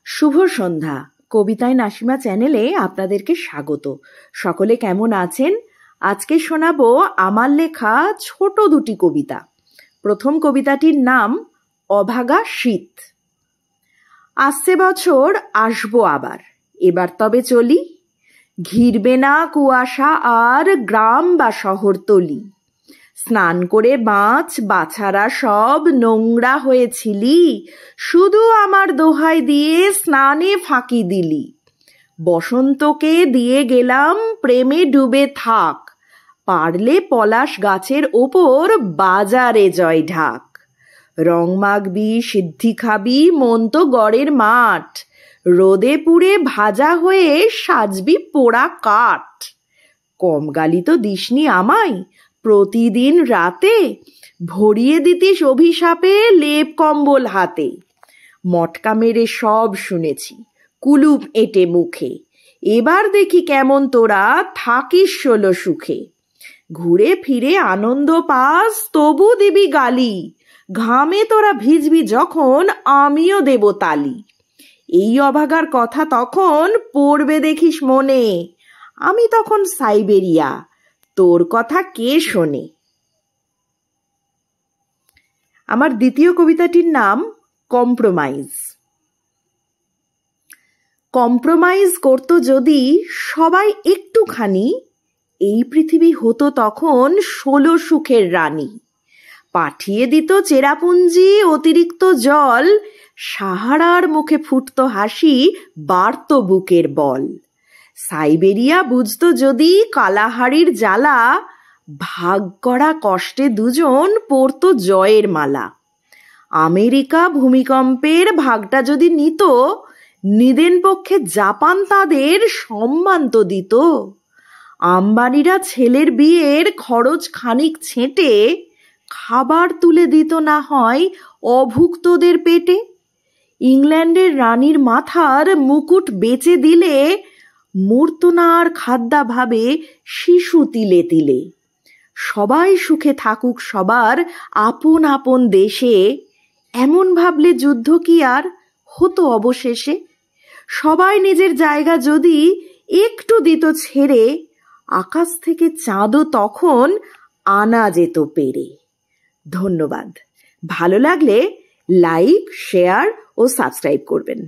শুভ সন্ধ্যা। কবিতায় নাসিমা চ্যানেলে আপনাদেরকে স্বাগত। সকলে কেমন আছেন? আজকে শোনাবো আমার লেখা ছোট দুটি কবিতা। প্রথম কবিতাটির নাম অভাগা শীত। আসছে বছর আসবো আবার, এবার তবে চলি, ঘিরবে না কুয়াশা আর গ্রাম বা শহরতলি। স্নান করে মাছ বাছারা সব নোংরা হয়েছিলি, শুধু আমার দোহাই দিয়ে স্নানে ফাঁকি দিলি। বসন্তকে দিয়ে গেলাম প্রেমে ডুবে থাক, পারলে পলাশ গাছের ওপর বাজারে জয় ঢাক। রং মাখবি সিদ্ধি খাবি মন তো গড়ের মাঠ, রোদে পুড়ে ভাজা হয়ে সাজবি পোড়া কাঠ। কম গালি তো দিসনি আমায়, প্রতিদিন রাতে ভরিয়ে দিতিস অভিশাপে লেপ কম্বল হাতে। মটকা মেরে সব শুনেছি, কুলুপ এঁটে মুখে, এবার দেখি কেমন তোরা থাকিস ষোলো সুখে। ঘুরে ফিরে আনন্দ পাস তবু দিবি গালি, ঘামে তোরা ভিজবি যখন আমিও দেব তালি। এই অভাগার কথা তখন পড়বে দেখিস মনে, আমি তখন সাইবেরিয়া, তোর কথা কে শোনে। আমার দ্বিতীয় কবিতাটির নাম কম্প্রোমাইজ। কম্প্রোমাইজ করতো যদি সবাই একটুখানি, এই পৃথিবী হতো তখন 16 সুখের রানী। পাঠিয়ে দিত চেরাপুঞ্জি অতিরিক্ত জল, সাহারার মুখে ফুটত হাসি, বাড়ত বুকের বল। সাইবেরিয়া বুঝতো যদি কালাহারির জ্বালা, ভাগ করা কষ্টে দুজন পরতো জয়ের মালা। আমেরিকা ভূমিকম্পের ভাগটা যদি নিত, নিদেন পক্ষে জাপান তাদের সম্মান তো দিত। আম্বানিরা ছেলের বিয়ের খরচ খানিক ছেঁটে, খাবার তুলে দিত না হয় অভুক্তদের পেটে। ইংল্যান্ডের রানীর মাথার মুকুট বেচে দিলে, মরতো না আর খাদ্যাভাবে শিশু তিলে তিলে। সবাই সুখে থাকুক সবার আপন আপন দেশে, এমন ভাবলে যুদ্ধ কি আর হতো অবশেষে। সবাই নিজের জায়গা যদি একটু দিত ছেড়ে, আকাশ থেকে চাঁদও তখন আনা যেত পেরে। ধন্যবাদ। ভালো লাগলে লাইক, শেয়ার ও সাবস্ক্রাইব করবেন।